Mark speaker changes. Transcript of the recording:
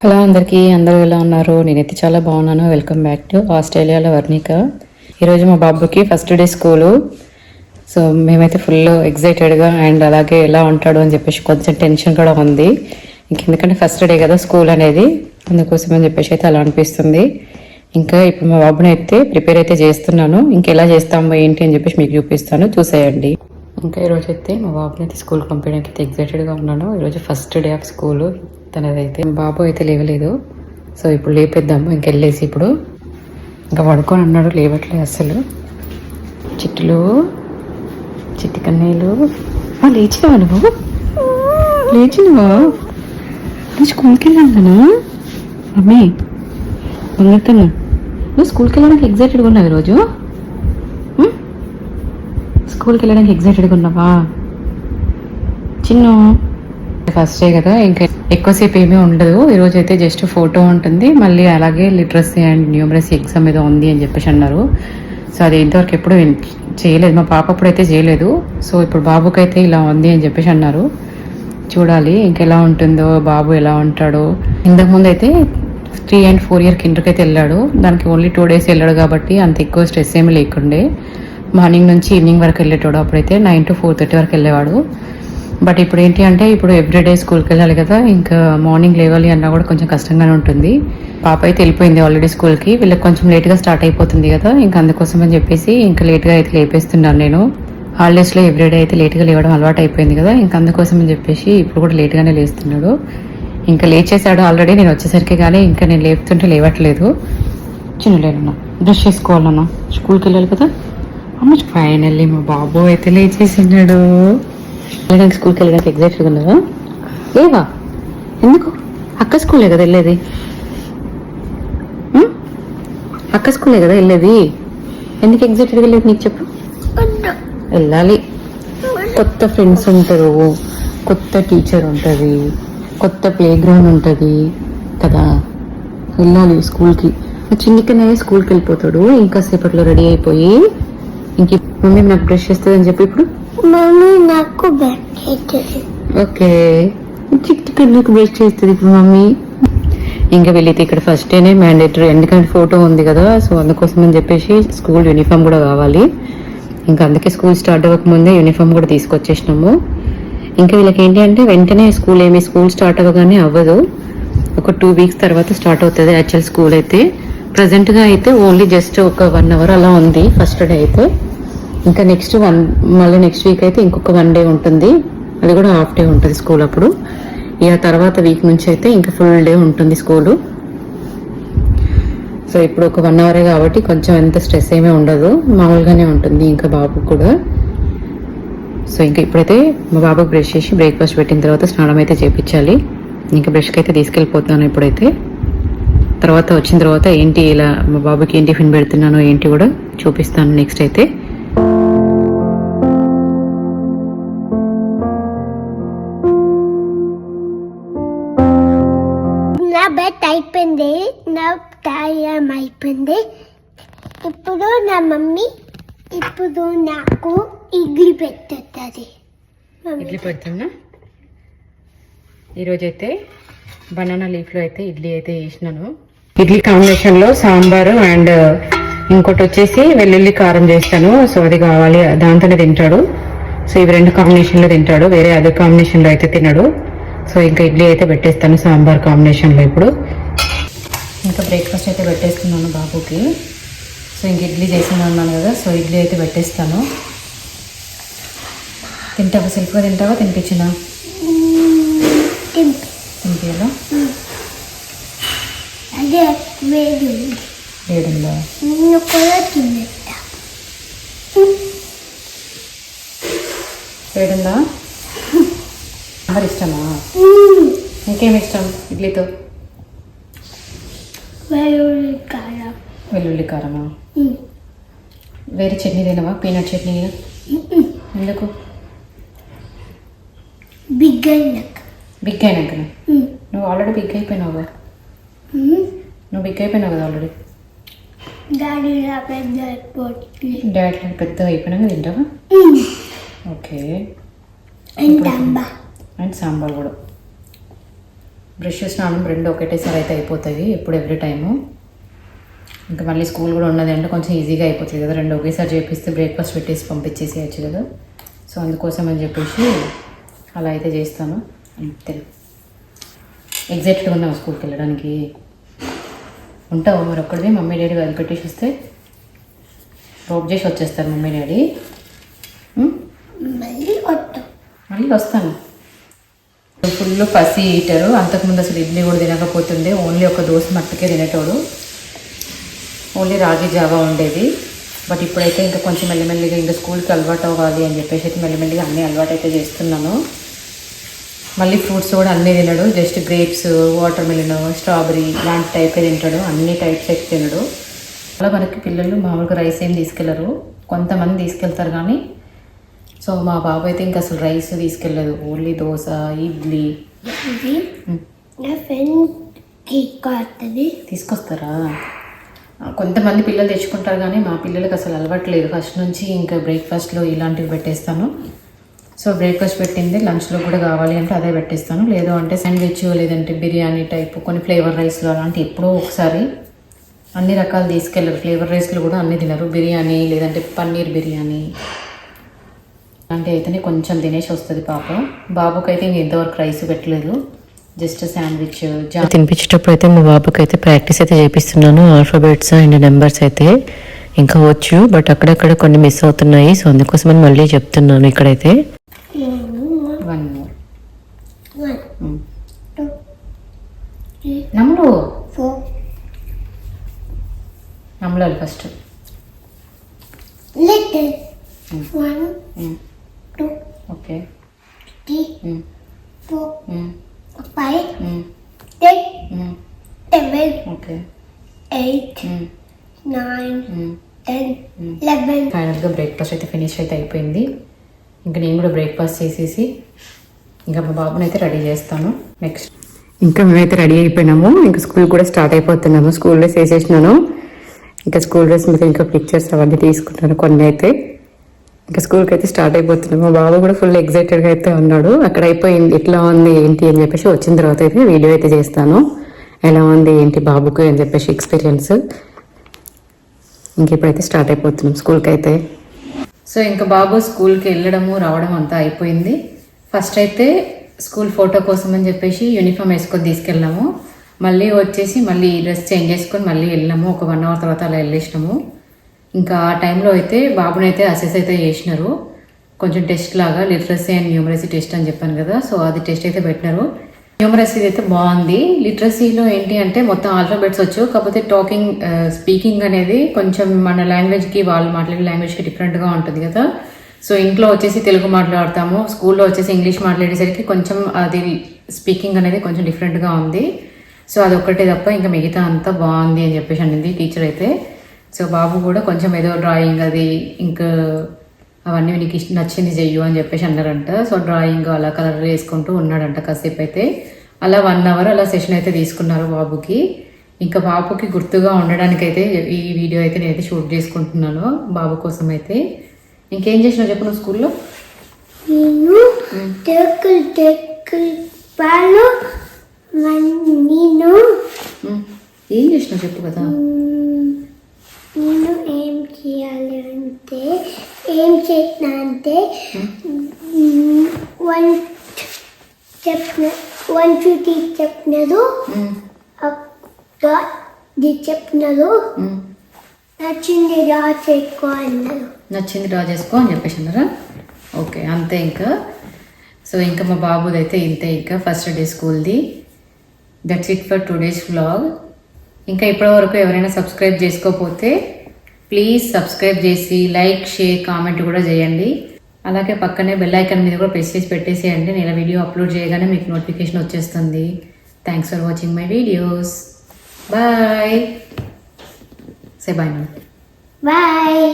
Speaker 1: Hello అందరికీ, అందరూ ఎలా ఉన్నారు? నేనైతే చాలా బాగున్నాను. వెల్కమ్ బ్యాక్ టు ఆస్ట్రేలియాలో వర్ణిక. ఈరోజు మా బాబుకి ఫస్ట్ డే స్కూలు. సో మేమైతే ఫుల్ ఎగ్జైటెడ్గా అండ్ అలాగే ఎలా ఉంటాడు అని చెప్పేసి కొంచెం టెన్షన్ కూడా ఉంది. ఎందుకంటే ఫస్ట్ డే కదా స్కూల్ అనేది, అందుకోసం అని చెప్పేసి అయితే అలా అనిపిస్తుంది. ఇంకా ఇప్పుడు మా బాబుని అయితే ప్రిపేర్ అయితే చేస్తున్నాను. ఇంకెలా చేస్తాము ఏంటి అని చెప్పేసి మీకు చూపిస్తాను, చూసేయండి. ఇంకా ఈరోజు అయితే మా బాబుని అయితే స్కూల్ పంపించడానికి అయితే ఎగ్జైటెడ్గా ఉన్నాను. ఈరోజు ఫస్ట్ డే ఆఫ్ స్కూలు తనదైతే. బాబు అయితే లేవలేదు, సో ఇప్పుడు లేపేద్దాము. ఇంకెళ్ళేసి ఇప్పుడు ఇంకా పడుకొని అన్నాడు, లేవట్లేదు అసలు. చిట్టులు, చిట్టి కన్నీళ్ళు. లేచినావా నువ్వు? లేచినవా? స్కూల్కి వెళ్ళాను మమ్మీ. బంగారుకన్నా, నువ్వు స్కూల్కి వెళ్ళడానికి ఎగ్జైటెడ్గా ఉన్నావు ఈరోజు? స్కూల్కి వెళ్ళడానికి ఎగ్జైటెడ్గా ఉన్నావా చిన్ను? ఫస్ట్ డే కదా, ఇంకా ఎక్కువసేపు ఏమీ ఉండదు. ఈరోజు అయితే జస్ట్ ఫోటో ఉంటుంది, మళ్ళీ అలాగే లిటరసీ అండ్ న్యూమరసీ ఎగ్జామ్ ఏదో ఉంది అని చెప్పేసి అన్నారు. సో అది ఇంతవరకు ఎప్పుడు చేయలేదు, మా పాప అప్పుడైతే చేయలేదు. సో ఇప్పుడు బాబుకి అయితే ఇలా ఉంది అని చెప్పేసి అన్నారు. చూడాలి ఇంకెలా ఉంటుందో, బాబు ఎలా ఉంటాడో. ఇంతకుముందు అయితే 3 and 4 year కిందకి అయితే వెళ్ళాడు. దానికి ఓన్లీ 2 days వెళ్ళాడు కాబట్టి అంత ఎక్కువ స్ట్రెస్ ఏమీ లేకుండే. మార్నింగ్ నుంచి ఈవినింగ్ వరకు వెళ్ళేటోడు. అప్పుడైతే 9 to 4:30 వరకు వెళ్ళేవాడు. బట్ ఇప్పుడు ఏంటి అంటే, ఇప్పుడు ఎవ్రీడే స్కూల్కి వెళ్ళాలి కదా, ఇంకా మార్నింగ్ లేవాలి అన్నా కూడా కొంచెం కష్టంగానే ఉంటుంది. పాప అయితే వెళ్ళిపోయింది ఆల్రెడీ స్కూల్కి. వీళ్ళకి కొంచెం లేట్గా స్టార్ట్ అయిపోతుంది కదా, ఇంకా అందుకోసం అని చెప్పేసి ఇంకా లేట్గా అయితే లేపేస్తున్నాను నేను. హాలిడేస్లో ఎవ్రీడే అయితే లేట్గా లేవడం అలవాటు అయిపోయింది కదా, ఇంకా అందుకోసం అని చెప్పేసి ఇప్పుడు కూడా లేట్గానే లేస్తున్నాడు. ఇంకా లేచేసాడు ఆల్రెడీ నేను వచ్చేసరికి, కానీ ఇంకా నేను లేపుతుంటే లేవట్లేదు. చిన్నలేనన్నా, బ్రష్ చేసుకోవాలన్నా, స్కూల్కి వెళ్ళాలి కదా. అమ్మ ఫైనల్లీ మా బాబు అయితే లేచేసినాడు. వెళ్ళడానికి స్కూల్కి వెళ్ళడానికి ఎగ్జైటెడ్గా ఉన్నదా? లేవా? ఎందుకు? అక్క స్కూలే కదా వెళ్ళేది, అక్క స్కూలే కదా వెళ్ళేది. ఎందుకు ఎగ్జైటెడ్గా వెళ్ళేది నీకు చెప్పు. వెళ్ళాలి, కొత్త ఫ్రెండ్స్ ఉంటారు, కొత్త టీచర్ ఉంటుంది, కొత్త ప్లే గ్రౌండ్ ఉంటుంది కదా, వెళ్ళాలి స్కూల్కి. చిన్నకనే స్కూల్కి వెళ్ళిపోతాడు. ఇంకా సేపట్లో రెడీ అయిపోయి, ఇంక మమ్మీ నాకు బ్రష్ చేస్తుంది అని చెప్పి ఇప్పుడు
Speaker 2: మమ్మీ నాకు బ్రష్ చేస్తుంది.
Speaker 1: ఓకే, చిట్టుకు బ్రష్ చేస్తుంది ఇప్పుడు మమ్మీ. ఇంకా వెళ్ళితే ఇక్కడ ఫస్ట్ డేనే మ్యాండేటరీ, ఎందుకంటే ఫోటో ఉంది కదా, సో అందుకోసం అని చెప్పేసి స్కూల్ యూనిఫామ్ కూడా కావాలి. ఇంకా అందుకే స్కూల్ స్టార్ట్ అవ్వకముందే యూనిఫామ్ కూడా తీసుకొచ్చేసినాము. ఇంకా వీళ్ళకి ఏంటి అంటే వెంటనే స్కూల్ స్టార్ట్ అవ్వగానే అవ్వదు, ఒక 2 weeks తర్వాత స్టార్ట్ అవుతుంది యాక్చువల్ స్కూల్ అయితే. ప్రజెంట్గా అయితే ఓన్లీ జస్ట్ ఒక 1 hour అలా ఉంది ఫస్ట్ డే అయితే. ఇంకా మళ్ళీ నెక్స్ట్ వీక్ అయితే ఇంకొక 1 day ఉంటుంది, అది కూడా హాఫ్ డే ఉంటుంది స్కూల్ అప్పుడు. ఇక తర్వాత వీక్ నుంచి అయితే ఇంకా ఫుల్ డే ఉంటుంది స్కూలు. సో ఇప్పుడు ఒక 1 hour కాబట్టి కొంచెం ఎంత స్ట్రెస్ ఏమీ ఉండదు, మామూలుగానే ఉంటుంది ఇంకా బాబుకు కూడా. సో ఇంకా ఇప్పుడైతే మా బాబుకి బ్రష్ చేసి బ్రేక్ఫాస్ట్ పెట్టిన తర్వాత స్నానం అయితే చేయించాలి. ఇంకా బ్రష్కి అయితే తీసుకెళ్ళిపోతాను ఇప్పుడైతే. తర్వాత వచ్చిన తర్వాత ఏంటి ఇలా మా బాబుకి ఏం టిఫిన్ పెడుతున్నానో ఏంటి కూడా చూపిస్తాను నెక్స్ట్ అయితే.
Speaker 2: నా బెడ్ అయిపోయింది, నా టైం అయిపోయింది. ఇప్పుడు నా మమ్మీ ఇప్పుడు నాకు ఇడ్లీ పెట్టుతుంది.
Speaker 1: ఇడ్లీ పెడుతున్నా. ఈరోజైతే బనానా లీఫ్లో అయితే ఇడ్లీ అయితే వేసినాను. ఇడ్లీ కాంబినేషన్లో సాంబారు అండ్ ఇంకోటి వచ్చేసి వెల్లుల్లి కారం చేస్తాను. సో అది కావాలి, దాంతోనే తింటాడు. సో ఇవి 2 కాంబినేషన్లో తింటాడు, వేరే అదర్ కాంబినేషన్లో అయితే తినడు. సో ఇంకా ఇడ్లీ అయితే పెట్టేస్తాను సాంబార్ కాంబినేషన్లో ఇప్పుడు. ఇంకా బ్రేక్ఫాస్ట్ అయితే పెట్టేస్తున్నాను బాబుకి. సో ఇంక ఇడ్లీ చేసిన అన్నాను కదా, సో ఇడ్లీ అయితే పెట్టేస్తాను. తింటావా? సెల్ఫ్గా తింటావా? తినిపించినా? తినిపించాలా?
Speaker 2: అదే వేడు
Speaker 1: వేడుందా?
Speaker 2: నేను కూడా తినేస్తా.
Speaker 1: వేడుందా? సాంబార్ ఇష్టమా? ఇంకేమి ఇష్టం ఇడ్లీతో?
Speaker 2: వెల్లుల్లి కారం.
Speaker 1: వెల్లుల్లి కారమా? వేరే చట్నీ తినవా? పీనట్ చట్నీ? ఎందుకు?
Speaker 2: బిగ్ అయినాక.
Speaker 1: నువ్వు ఆల్రెడీ బిగ్ అయిపోయినావుగా. నువ్వు బిగ్ అయిపోయినావు కదా ఆల్రెడీ.
Speaker 2: డాడీ పెద్ద అయిపోతుంది.
Speaker 1: డాడీ పెద్దగా అయిపోయినాక తింటావా? ఓకే.
Speaker 2: అండ్
Speaker 1: అండ్ సాంబార్ కూడా. బ్రష్ స్నానం రెండు ఒకటేసారి అయితే అయిపోతాయి ఎప్పుడు ఎవ్రీ టైము. ఇంకా మళ్ళీ స్కూల్ కూడా ఉన్నది అంటే కొంచెం ఈజీగా అయిపోతుంది కదా, రెండు ఒకేసారి చేపిస్తే బ్రేక్ఫాస్ట్ పెట్టేసి పంపించేసేయచ్చు కదా. సో అందుకోసం అని చెప్పేసి అలా అయితే చేస్తాను. అంతే. ఎగ్జైటెడ్గా ఉన్నావు స్కూల్కి వెళ్ళడానికి? ఉంటావు మరి ఒక్కడివి? మమ్మీ డాడీ వదిలిపెట్టేసి వస్తే డ్రాప్ చేసి వచ్చేస్తారు మమ్మీ డాడీ. మళ్ళీ వస్తాను. ఫుల్ పసి ఈటరు. అంతకుముందు అసలు ఇడ్లీ కూడా తినకపోతుండే, ఓన్లీ ఒక దోశ మట్టుకే తినేటోడు, ఓన్లీ రాగి జావా ఉండేది. బట్ ఇప్పుడైతే ఇంకా కొంచెం మెల్లిమెల్లిగా ఇంకా స్కూల్కి అలవాటు అవ్వాలి అని చెప్పేసి అయితే మెల్లిమెల్లిగా అన్నీ అలవాటు అయితే చేస్తున్నాను. మళ్ళీ ఫ్రూట్స్ కూడా అన్నీ తినడు, just grapes, water melon, strawberry ఇలాంటి టైపే తింటాడు, అన్ని టైప్స్ అయితే తినడు. అలా మనకి పిల్లలు మామూలుగా రైస్ ఏం తీసుకెళ్లరు, కొంతమంది తీసుకెళ్తారు కానీ. సో మా బాబు అయితే ఇంకా అసలు రైస్ తీసుకెళ్ళదు, ఓన్లీ దోశ, ఇడ్లీ. తీసుకొస్తారా? కొంతమంది పిల్లలు తెచ్చుకుంటారు కానీ మా పిల్లలకి అసలు అలవాట్లేదు ఫస్ట్ నుంచి. ఇంకా బ్రేక్ఫాస్ట్లో ఇలాంటివి పెట్టేస్తాను. సో బ్రేక్ఫాస్ట్ పెట్టింది లంచ్లో కూడా కావాలి అంటే అదే పెట్టేస్తాను. లేదు అంటే శాండ్విచ్, లేదంటే బిర్యానీ టైపు కొన్ని ఫ్లేవర్ రైస్లో అలాంటి ఎప్పుడో ఒకసారి. అన్ని రకాలు తీసుకెళ్ళరు, ఫ్లేవర్ రైస్లో కూడా అన్నీ తినరు. బిర్యానీ లేదంటే పన్నీర్ బిర్యానీ అలాంటివి అయితేనే కొంచెం తినేసి వస్తుంది పాప. బాబుకి అయితే ఇంక ఇంతవరకు రైస్ పెట్టలేదు, జస్ట్ శాండ్విచ్. తినిపించేటప్పుడు అయితే మా బాబుకి అయితే ప్రాక్టీస్ అయితే చేపిస్తున్నాను, ఆల్ఫాబెట్స్ అండ్ నెంబర్స్ అయితే ఇంకా వచ్చు, బట్ అక్కడక్కడ కొన్ని మిస్ అవుతున్నాయి. సో అందుకోసమని మళ్ళీ చెప్తున్నాను ఇక్కడైతే. 1 more.
Speaker 2: 1 2 3
Speaker 1: నమ్ములు
Speaker 2: 4
Speaker 1: నమ్ములాలి ఫస్ట్.
Speaker 2: Little 1 2
Speaker 1: okay
Speaker 2: 3 4 5
Speaker 1: 6
Speaker 2: 7
Speaker 1: okay
Speaker 2: 8 9 10 11.
Speaker 1: ఫైనల్గా బ్రేక్ఫాస్ట్ అయితే ఫినిష్ అయితే అయిపోయింది. ఇంకా నేను కూడా బ్రేక్ఫాస్ట్ చేసేసి ఇంకా మా బాబుని అయితే రెడీ చేస్తాను. నెక్స్ట్ ఇంకా మేమైతే రెడీ అయిపోయినాము, ఇంకా స్కూల్ కూడా స్టార్ట్ అయిపోతున్నాము. స్కూల్ డ్రెస్ వేసేసినాను, ఇంకా స్కూల్ డ్రెస్ మీద ఇంకా పిక్చర్స్ అవన్నీ తీసుకుంటాను కొన్ని అయితే. ఇంకా స్కూల్కి అయితే స్టార్ట్ అయిపోతున్నాము. మా బాబు కూడా ఫుల్ ఎగ్జైటెడ్గా అయితే ఉన్నాడు. అక్కడ అయిపోయింది, ఎట్లా ఉంది ఏంటి అని చెప్పేసి వచ్చిన తర్వాత అయితే వీడియో అయితే చేస్తాను, ఎలా ఉంది ఏంటి బాబుకి అని చెప్పేసి ఎక్స్పీరియన్స్. ఇంక ఇప్పుడైతే స్టార్ట్ అయిపోతున్నాం స్కూల్కి అయితే. సో ఇంకా బాబు స్కూల్కి వెళ్ళడము రావడం అంతా అయిపోయింది. ఫస్ట్ అయితే స్కూల్ ఫోటో కోసం అని చెప్పేసి యూనిఫామ్ వేసుకొని తీసుకెళ్ళాము. మళ్ళీ వచ్చేసి మళ్ళీ డ్రెస్ చేంజ్ చేసుకొని మళ్ళీ వెళ్ళాము. ఒక 1 hour తర్వాత అలా వెళ్ళేసినాము. ఇంకా ఆ టైంలో అయితే బాబుని అయితే అసెస్ అయితే చేసినారు, కొంచెం టెస్ట్ లాగా, లిటరసీ అండ్ న్యూమరసీ టెస్ట్ అని చెప్పాను కదా. సో అది టెస్ట్ అయితే పెట్టినారు. న్యూమరసీ అయితే బాగుంది. లిటరసీలో ఏంటి అంటే మొత్తం ఆల్ఫాబెట్స్ వచ్చు, కాకపోతే టాకింగ్ స్పీకింగ్ అనేది కొంచెం మన లాంగ్వేజ్కి వాళ్ళు మాట్లాడే లాంగ్వేజ్కి డిఫరెంట్గా ఉంటుంది కదా. సో ఇంట్లో వచ్చేసి తెలుగు మాట్లాడతాము, స్కూల్లో వచ్చేసి ఇంగ్లీష్ మాట్లాడేసరికి కొంచెం అది స్పీకింగ్ అనేది కొంచెం డిఫరెంట్గా ఉంది. సో అదొక్కటే తప్ప ఇంకా మిగతా అంతా బాగుంది అని చెప్పేసి అనింది టీచర్ అయితే. సో బాబు కూడా కొంచెం ఏదో డ్రాయింగ్ అది ఇంకా అవన్నీ నీకు నచ్చింది చెయ్యు అని చెప్పేసి అన్నారంట. సో డ్రాయింగ్ అలా కలర్ వేసుకుంటూ ఉన్నాడంట కాసేపు అయితే. అలా 1 hour అలా సెషన్ అయితే తీసుకున్నారు బాబుకి. ఇంకా బాబుకి గుర్తుగా ఉండడానికి అయితే ఈ వీడియో అయితే నేనైతే షూట్ చేసుకుంటున్నాను బాబు కోసం అయితే. ఇంకేం చేసినావు చెప్పు నువ్వు స్కూల్లో?
Speaker 2: నేను
Speaker 1: ఏం చేసినావు చెప్పు కదా.
Speaker 2: నేను ఏం చేయాలి అంటే ఏం చేసినా అంటే 1 2 3 చెప్పినారు, చెప్పినారు, నచ్చింది డ్రా చేసుకో అన్నారు.
Speaker 1: నచ్చింది డ్రా చేసుకో అని చెప్పేసి అన్నారా? ఓకే అంతే ఇంకా. సో ఇంకా మా బాబుది అయితే ఇంతే, ఇంకా ఫస్ట్ డే స్కూల్ది. That's it for today's vlog. ఇంకా ఇప్పటివరకు ఎవరైనా సబ్స్క్రైబ్ చేసుకోకపోతే ప్లీజ్ సబ్స్క్రైబ్ చేసి లైక్, షేర్, కామెంట్ కూడా చేయండి. అలాగే పక్కనే బెల్ ఐకాన్ మీద కూడా ప్రెస్ చేసి పెట్టేసేయండి. నేను వీడియో అప్లోడ్ చేయగానే మీకు నోటిఫికేషన్ వచ్చేస్తుంది. Thanks for watching my videos. Bye. Say bye.
Speaker 2: Bye.